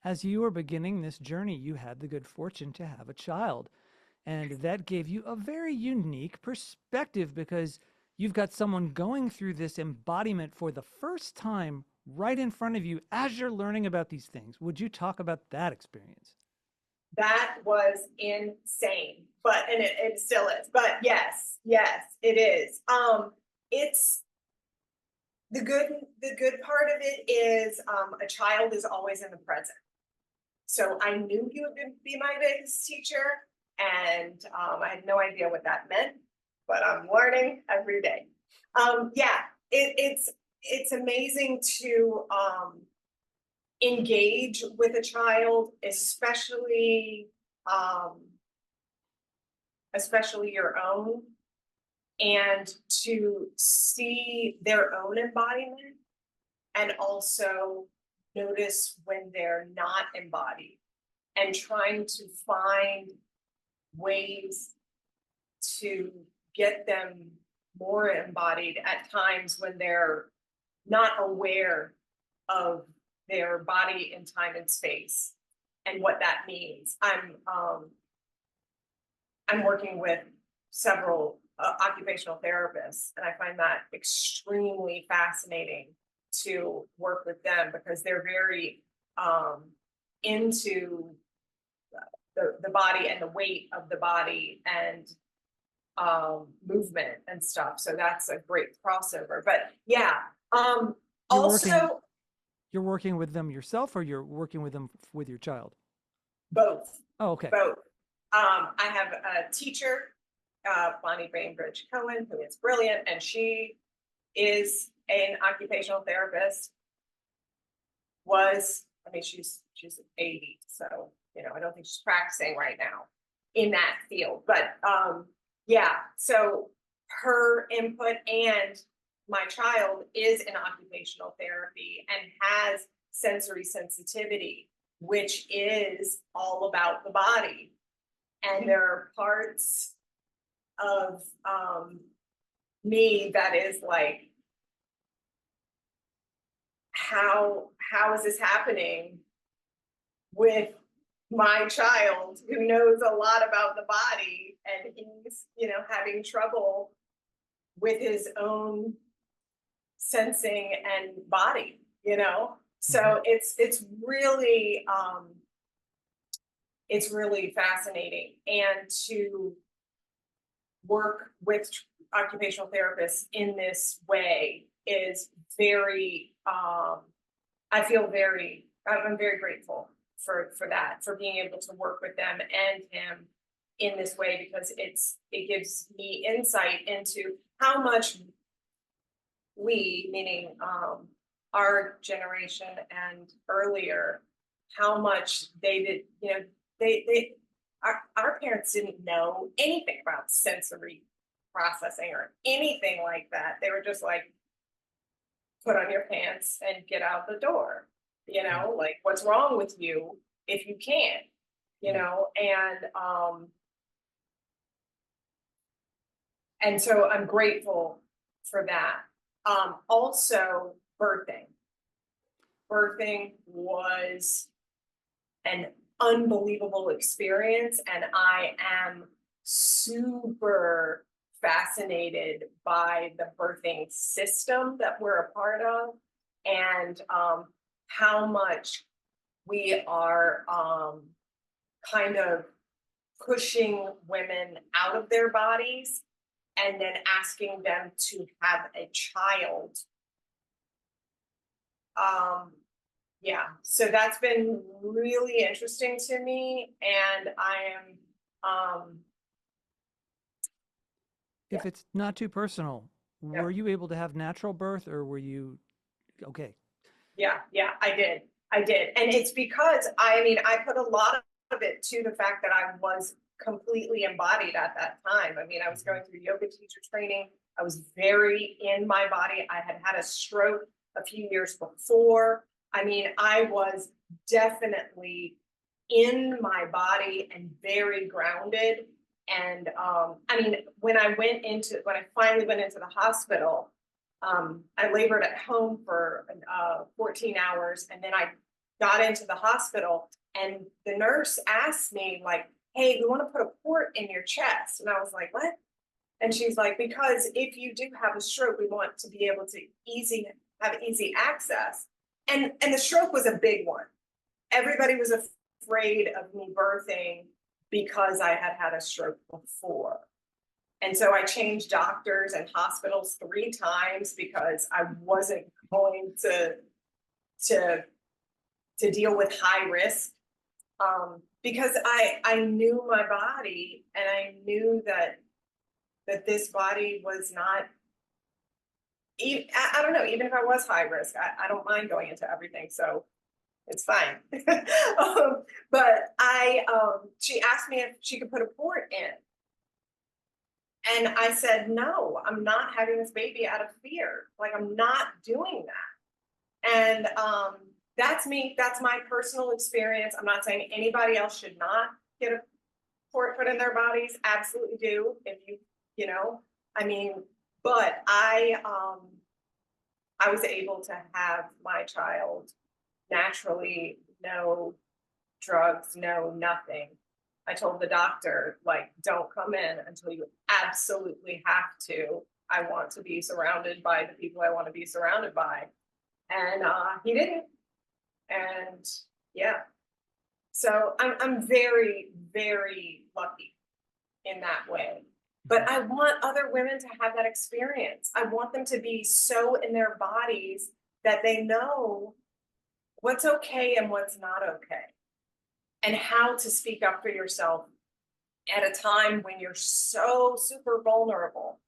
As you were beginning this journey, you had the good fortune to have a child. And that gave you a very unique perspective because you've got someone going through this embodiment for the first time right in front of you as you're learning about these things. Would you talk about that experience? That was insane, but and it still is. But yes, it is. It's the good the good part of it is a child is always in the present. So I knew he would be my biggest teacher, and I had no idea what that meant, but I'm learning every day. Yeah, it's amazing to engage with a child, um, especially your own, and to see their own embodiment and also notice when they're not embodied and trying to find ways to get them more embodied at times when they're not aware of their body in time and space and what that means. I'm working with several occupational therapists, and I find that extremely fascinating to work with them because they're very into the body and the weight of the body and movement and stuff. So that's a great crossover. But yeah, You're working also you're working with them yourself or you're working with them with your child? both, Oh, okay. both. I have a teacher, Bonnie Bainbridge Cohen, who is brilliant, and she is an occupational therapist. I mean, she's 80, so I don't think she's practicing right now in that field. But yeah, so her input and my child is in occupational therapy and has sensory sensitivity, which is all about the body. And there are parts of me that is like, how is this happening with my child who knows a lot about the body and he's having trouble with his own sensing and body. Hmm. So it's really fascinating, and to work with occupational therapists in this way is very I'm very grateful for that, for being able to work with them and him in this way, because it gives me insight into how much we, meaning our generation and earlier, how much they did, they our parents didn't know anything about sensory processing or anything like that. They were just like, put on your pants and get out the door. Yeah. Like, what's wrong with you if you can't, Yeah. and so I'm grateful for that. Also, birthing was an unbelievable experience, and I am super fascinated by the birthing system that we're a part of, and how much we are kind of pushing women out of their bodies and then asking them to have a child. Um, yeah, so that's been really interesting to me, and I am, yeah, If it's not too personal, yeah, were you able to have natural birth or were you okay? yeah, I did, and it's because I mean I put a lot of it to the fact that I was completely embodied at that time. I mean, I was Mhm. going through yoga teacher training. I was very in my body. I had had a stroke a few years before. I mean, I was definitely in my body and very grounded. And I mean, when I finally went into the hospital, I labored at home for 14 hours, and then I got into the hospital, and the nurse asked me, like, hey, we want to put a port in your chest. And I was like, what? And she's like, because if you do have a stroke, we want to be able to have easy access. And the stroke was a big one. Everybody was afraid of me birthing because I had had a stroke before. And so I changed doctors and hospitals 3 times because I wasn't going to deal with high risk. Because I knew my body, and I knew that this body was not, I don't know, even if I was high risk, I don't mind going into everything. So it's fine. But she asked me if she could put a port in. And I said, no, I'm not having this baby out of fear. Like, I'm not doing that. And that's me. That's my personal experience. I'm not saying anybody else should not get a port put in their bodies. Absolutely do. If you know, I mean, but I was able to have my child naturally, no drugs, no nothing. I told the doctor, like, don't come in until you absolutely have to. I want to be surrounded by the people I want to be surrounded by. And he didn't. And yeah. So I'm very, very lucky in that way. But I want other women to have that experience. I want them to be so in their bodies that they know what's okay and what's not okay, and how to speak up for yourself at a time when you're so super vulnerable.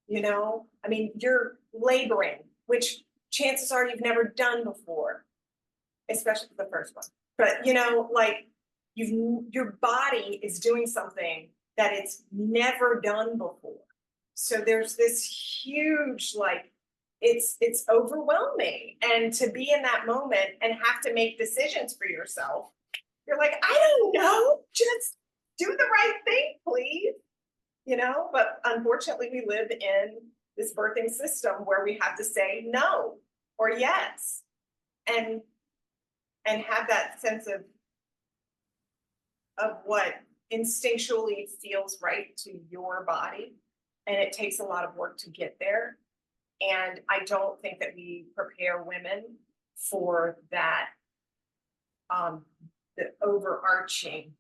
You know, I mean, you're laboring, which chances are you've never done before, especially the first one. But, you know, like, your body is doing something that it's never done before. So there's this huge, like, it's overwhelming. And to be in that moment and have to make decisions for yourself, you're like, I don't know, just do the right thing, please. You know, but unfortunately we live in this birthing system where we have to say no or yes, and have that sense of what instinctually feels right to your body. And it takes a lot of work to get there. And I don't think that we prepare women for that, the overarching,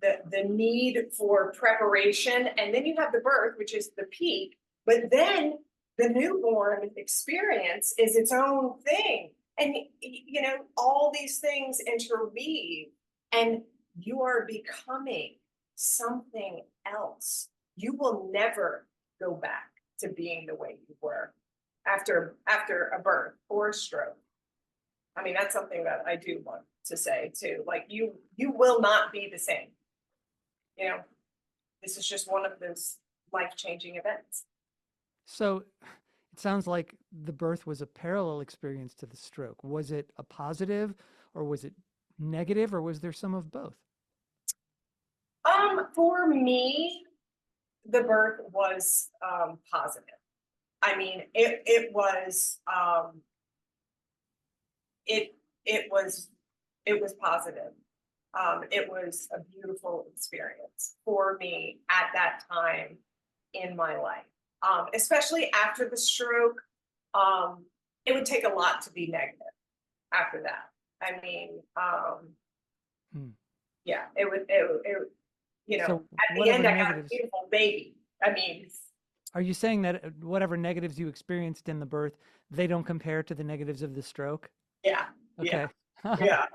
the need for preparation. And then you have the birth, which is the peak, but then the newborn experience is its own thing. And, you know, all these things interweave, and you are becoming something else. You will never go back to being the way you were after a birth or a stroke. I mean, that's something that I do want to say too. Like, you will not be the same. You know, this is just one of those life-changing events. So it sounds like the birth was a parallel experience to the stroke. Was it a positive, or was it negative, or was there some of both? For me, the birth was positive. I mean, it was positive. It was a beautiful experience for me at that time in my life. Especially after the stroke, it would take a lot to be negative after that. I mean, yeah, it would, you know, So at the whatever end, I got a negatives, beautiful baby. I mean, are you saying that whatever negatives you experienced in the birth, they don't compare to the negatives of the stroke? yeah, Okay. yeah.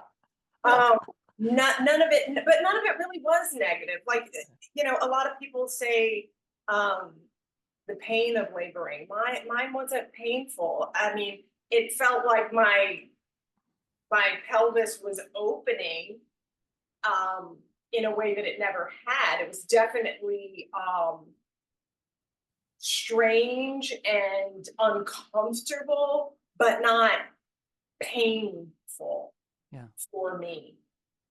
None of it, but none of it really was negative. Like, you know, a lot of people say, the pain of laboring. Mine wasn't painful. I mean, it felt like my pelvis was opening, in a way that it never had. It was definitely strange and uncomfortable, but not painful for me.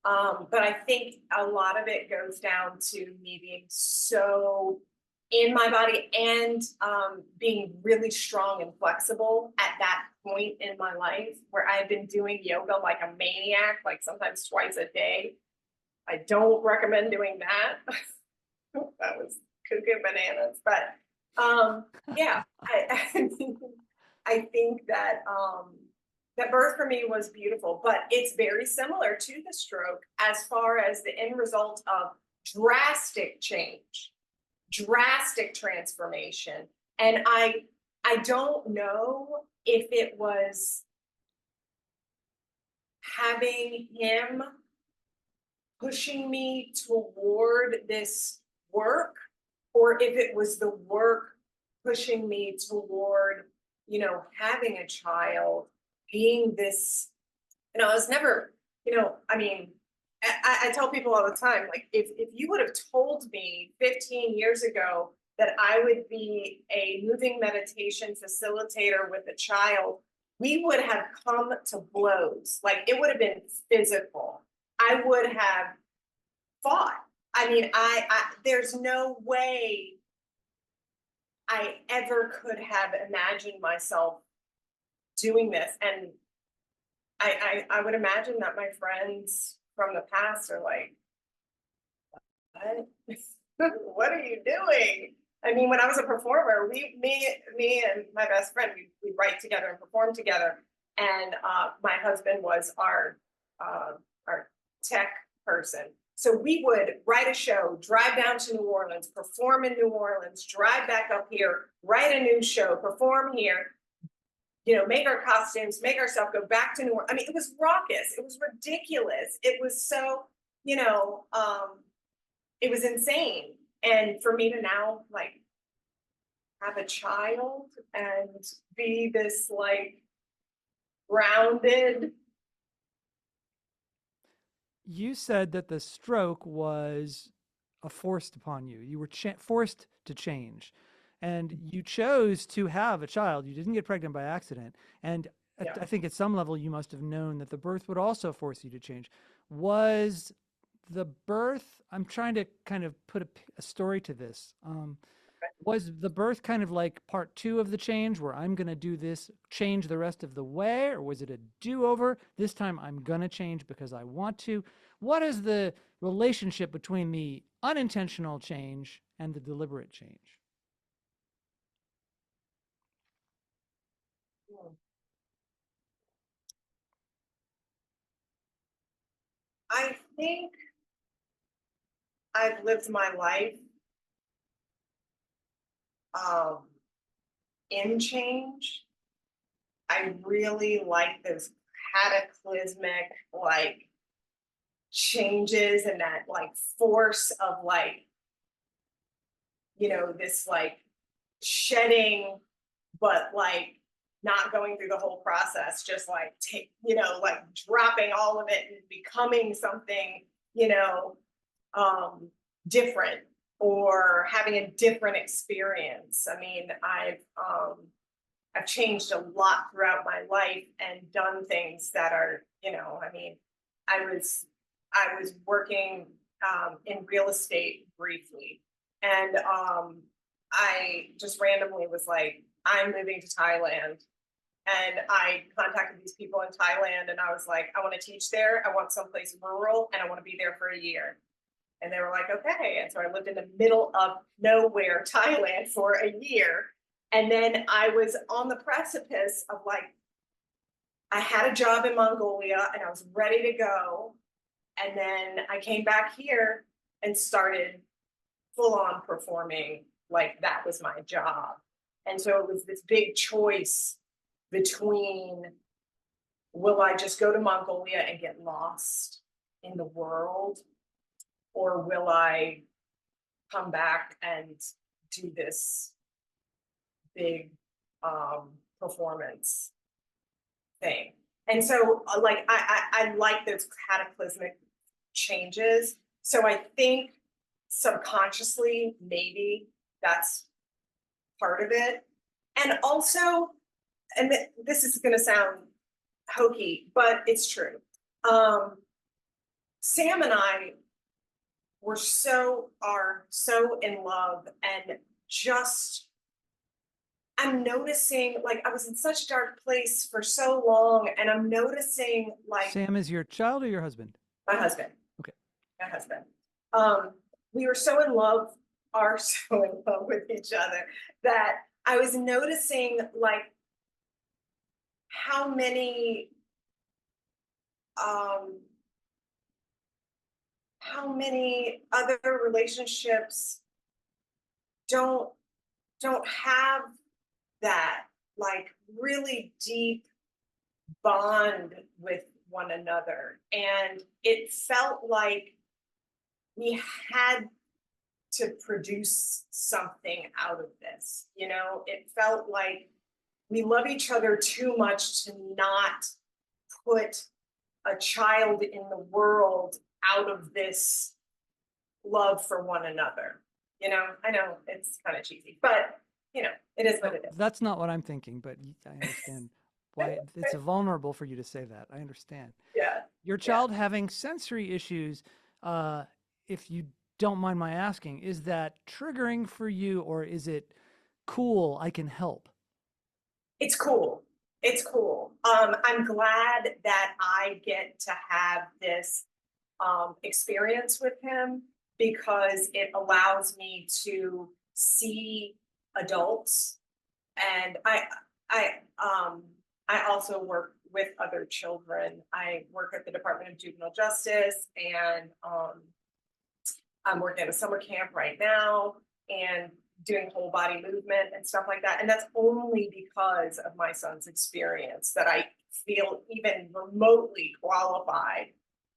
But I think a lot of it goes down to me being so in my body and being really strong and flexible at that point in my life where I had been doing yoga like a maniac, like sometimes twice a day. I don't recommend doing that. That was cuckoo bananas, but yeah, I think that that birth for me was beautiful, but it's very similar to the stroke as far as the end result of drastic change, drastic transformation. And I don't know if it was having him pushing me toward this work, or if it was the work pushing me toward, having a child, being this, I was never, I mean, I tell people all the time, like, if you would have told me 15 years ago that I would be a moving meditation facilitator with a child, we would have come to blows. Like, it would have been physical. I would have fought. I mean, there's no way I ever could have imagined myself doing this. And I would imagine that my friends from the past are like, what? What are you doing? I mean, when I was a performer, me and my best friend, we write together and perform together. And my husband was our tech person. So we would write a show, drive down to New Orleans, perform in New Orleans, drive back up here, write a new show, perform here, make our costumes, make our stuff, go back to New Orleans. I mean, it was raucous. It was ridiculous. It was so, it was insane. And for me to now, like, have a child and be this, like, grounded. You said that the stroke was forced upon you. You were forced to change, and you chose to have a child. You didn't get pregnant by accident. And Yeah. I think at some level you must have known that the birth would also force you to change. Was the birth, I'm trying to kind of put a story to this. Was the birth kind of like part two of the change where I'm going to do this, change the rest of the way? Or was it a do over? This time I'm going to change because I want to. What is the relationship between the unintentional change and the deliberate change? I think I've lived my life um, in change. I really like those cataclysmic, like, changes and that, like, force of, like, this, like, shedding, but, like, not going through the whole process, just like like dropping all of it and becoming something, you know, different, or having a different experience. I mean, I've changed a lot throughout my life and done things that are, I mean, I was I was working in real estate briefly, and I just randomly was like, I'm moving to Thailand. And I contacted these people in Thailand, and I was like, I want to teach there. I want someplace rural, and I want to be there for a year. And they were like, okay. And so I lived in the middle of nowhere, Thailand, for a year. And then I was on the precipice of, like, I had a job in Mongolia and I was ready to go. And then I came back here and started full on performing like that was my job. And so it was this big choice between, will I just go to Mongolia and get lost in the world, or will I come back and do this big performance thing? And so, like, I like those cataclysmic changes. So I think subconsciously, maybe that's part of it. And also, and this is going to sound hokey, but it's true. Sam and I are so in love, and just I'm noticing, like, I was in such a dark place for so long, and I'm noticing, like, Sam is your child or your husband? my husband, Okay. my husband. Um, we were so in love, are so in love with each other that I was noticing, like, how many, um, how many other relationships don't don't have that, like, really deep bond with one another. And it felt like we had to produce something out of this. You know, it felt like we love each other too much to not put a child in the world out of this love for one another. You know, I know it's kind of cheesy, but you know, it is what Well, it is. that's not what I'm thinking, but I understand why it's vulnerable for you to say that. I understand. Yeah, Your yeah. child having sensory issues, uh, if you don't mind my asking, is that triggering for you or is it cool? I can help. It's cool. It's cool. I'm glad that I get to have this experience with him because it allows me to see adults, and I I also work with other children. I work at the Department of Juvenile Justice, and I'm working at a summer camp right now and doing whole body movement and stuff like that. And that's only because of my son's experience that I feel even remotely qualified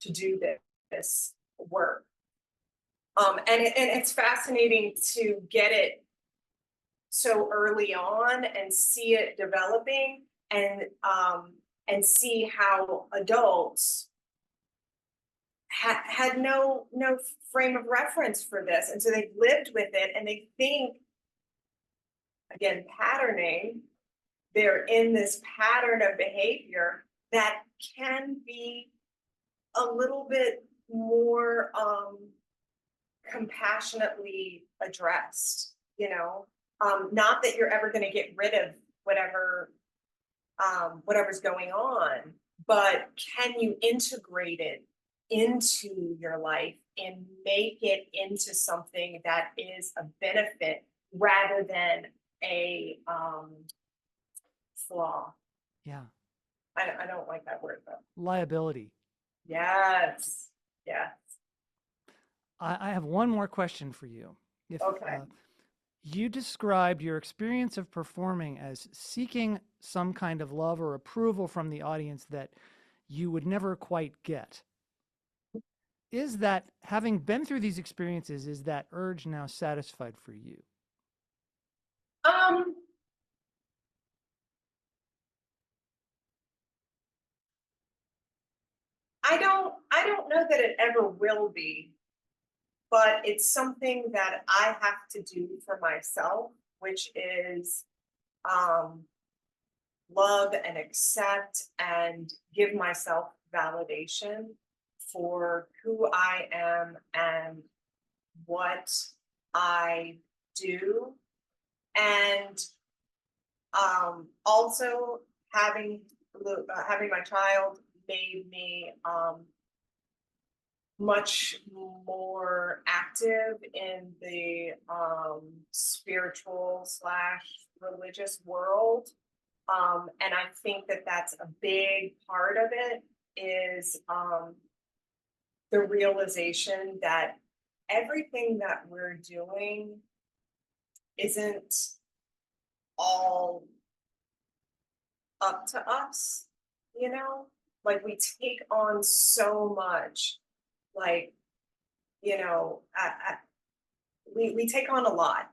to do this work. And it's fascinating to get it so early on and see it developing, and see how adults had no frame of reference for this, and so they've lived with it, and they think, again, patterning, they're in this pattern of behavior that can be a little bit more compassionately addressed, you know. Not that you're ever going to get rid of whatever, whatever's going on, but can you integrate it into your life and make it into something that is a benefit rather than a flaw? Yeah. I don't like that word though. Liability. Yes. Yeah. I have one more question for you. If Okay. you described your experience of performing as seeking some kind of love or approval from the audience that you would never quite get. Is that, having been through these experiences, is that urge now satisfied for you? Um, I don't know that it ever will be, but it's something that I have to do for myself, which is um love and accept and give myself validation for who I am and what I do. And also having my child made me much more active in the spiritual slash religious world. And I think that that's a big part of it is the realization that everything that we're doing isn't all up to us, you know? Like we take on so much, like, you know, we take on a lot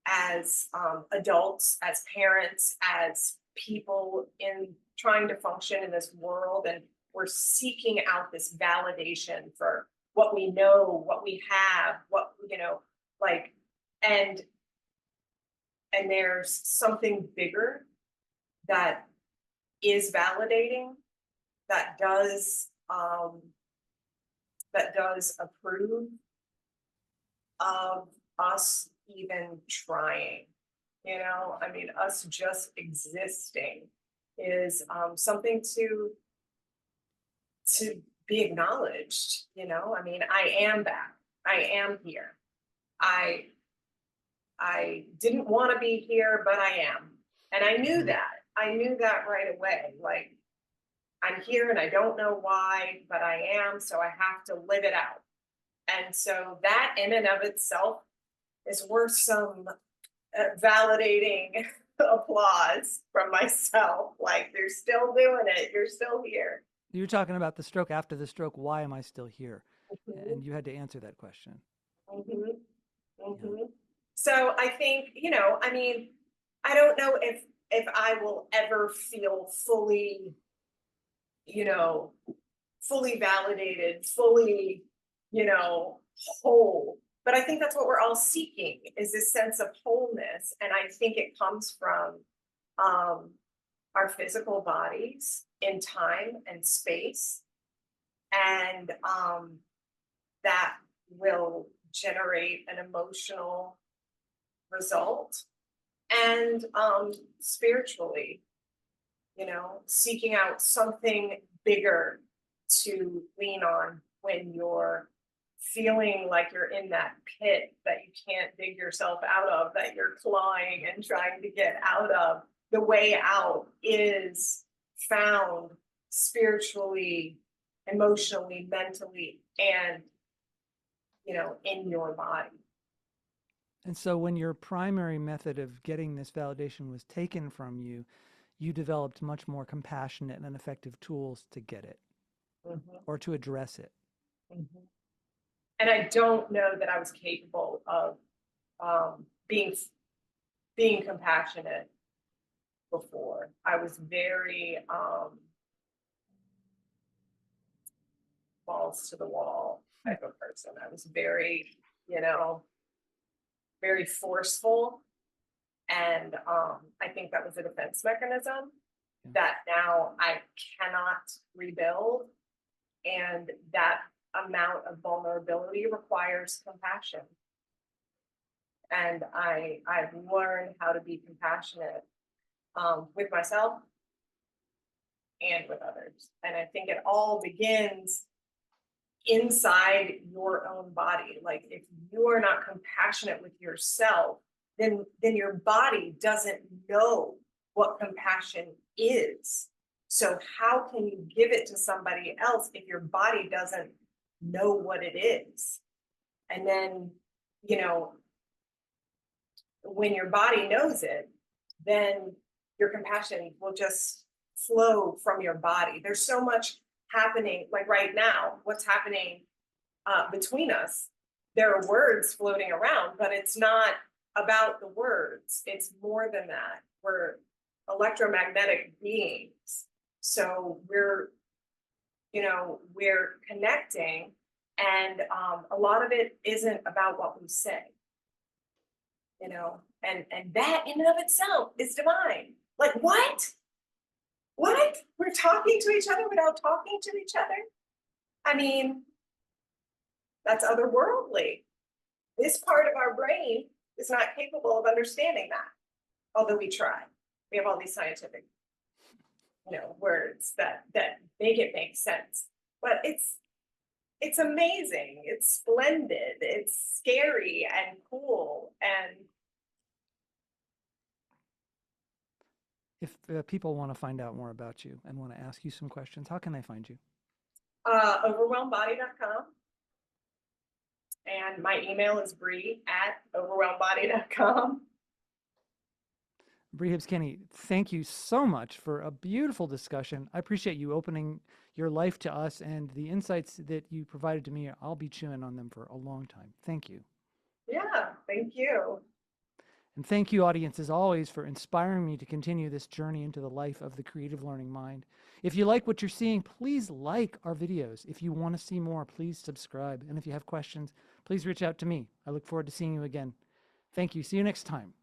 as adults, as parents, as people in trying to function in this world, and we're seeking out this validation for what we know, what we have, what you know, like, and and there's something bigger that is validating, that does approve of us even trying. You know, I mean, us just existing is something to be acknowledged. You know, I mean, I am back. I am here. I I didn't want to be here, but I am. And I knew Mhm. that. I knew that right away. Like, I'm here and I don't know why, but I am. So I have to live it out. And so that in and of itself is worth some validating applause from myself. Like, you're still doing it. You're still here. You were talking about the stroke. After the stroke, why am I still here? Mhm, And you had to answer that question. mhm, Yeah. mhm. So I think, I mean, I don't know if I will ever feel fully, you know, fully validated, fully, you know, whole. But I think that's what we're all seeking, is this sense of wholeness. And I think it comes from um, our physical bodies in time and space. And that will generate an emotional result. And spiritually, seeking out something bigger to lean on when you're feeling like you're in that pit that you can't dig yourself out of, that you're clawing and trying to get out of. The way out is found spiritually, emotionally, mentally, and in your body. And so when your primary method of getting this validation was taken from you, you developed much more compassionate and effective tools to get it Mhm, or to address it. mhm. And I don't know that I was capable of being compassionate before. I was very balls to the wall Hmm. type of person. I was very, you know, very forceful. And I think that was a defense mechanism Yeah. that now I cannot rebuild. And that amount of vulnerability requires compassion. And I've learned how to be compassionate with myself and with others. And I think it all begins inside your own body. Like, if you are not compassionate with yourself, then your body doesn't know what compassion is. So how can you give it to somebody else if your body doesn't know what it is? And then, you know, when your body knows it, then your compassion will just flow from your body. There's so much happening, like right now, what's happening between us. There are words floating around, but it's not about the words. It's more than that. We're electromagnetic beings. So we're connecting, and a lot of it isn't about what we say, and that in and of itself is divine. Like, what we're talking to each other without talking to each other. I mean, that's otherworldly. This part of our brain is not capable of understanding that, although we try. We have all these scientific words that make it make sense, but it's amazing, it's splendid, it's scary and cool. And If people want to find out more about you and want to ask you some questions, how can they find you? overwhelmbody.com. And my email is Bree@overwhelmbody.com. Bree Hibbs-Kinney, thank you so much for a beautiful discussion. I appreciate you opening your life to us, and the insights that you provided to me, I'll be chewing on them for a long time. Thank you. Yeah, thank you. And thank you, audience, as always, for inspiring me to continue this journey into the life of the creative learning mind. If you like what you're seeing, please like our videos. If you want to see more, please subscribe. And if you have questions, please reach out to me. I look forward to seeing you again. Thank you. See you next time.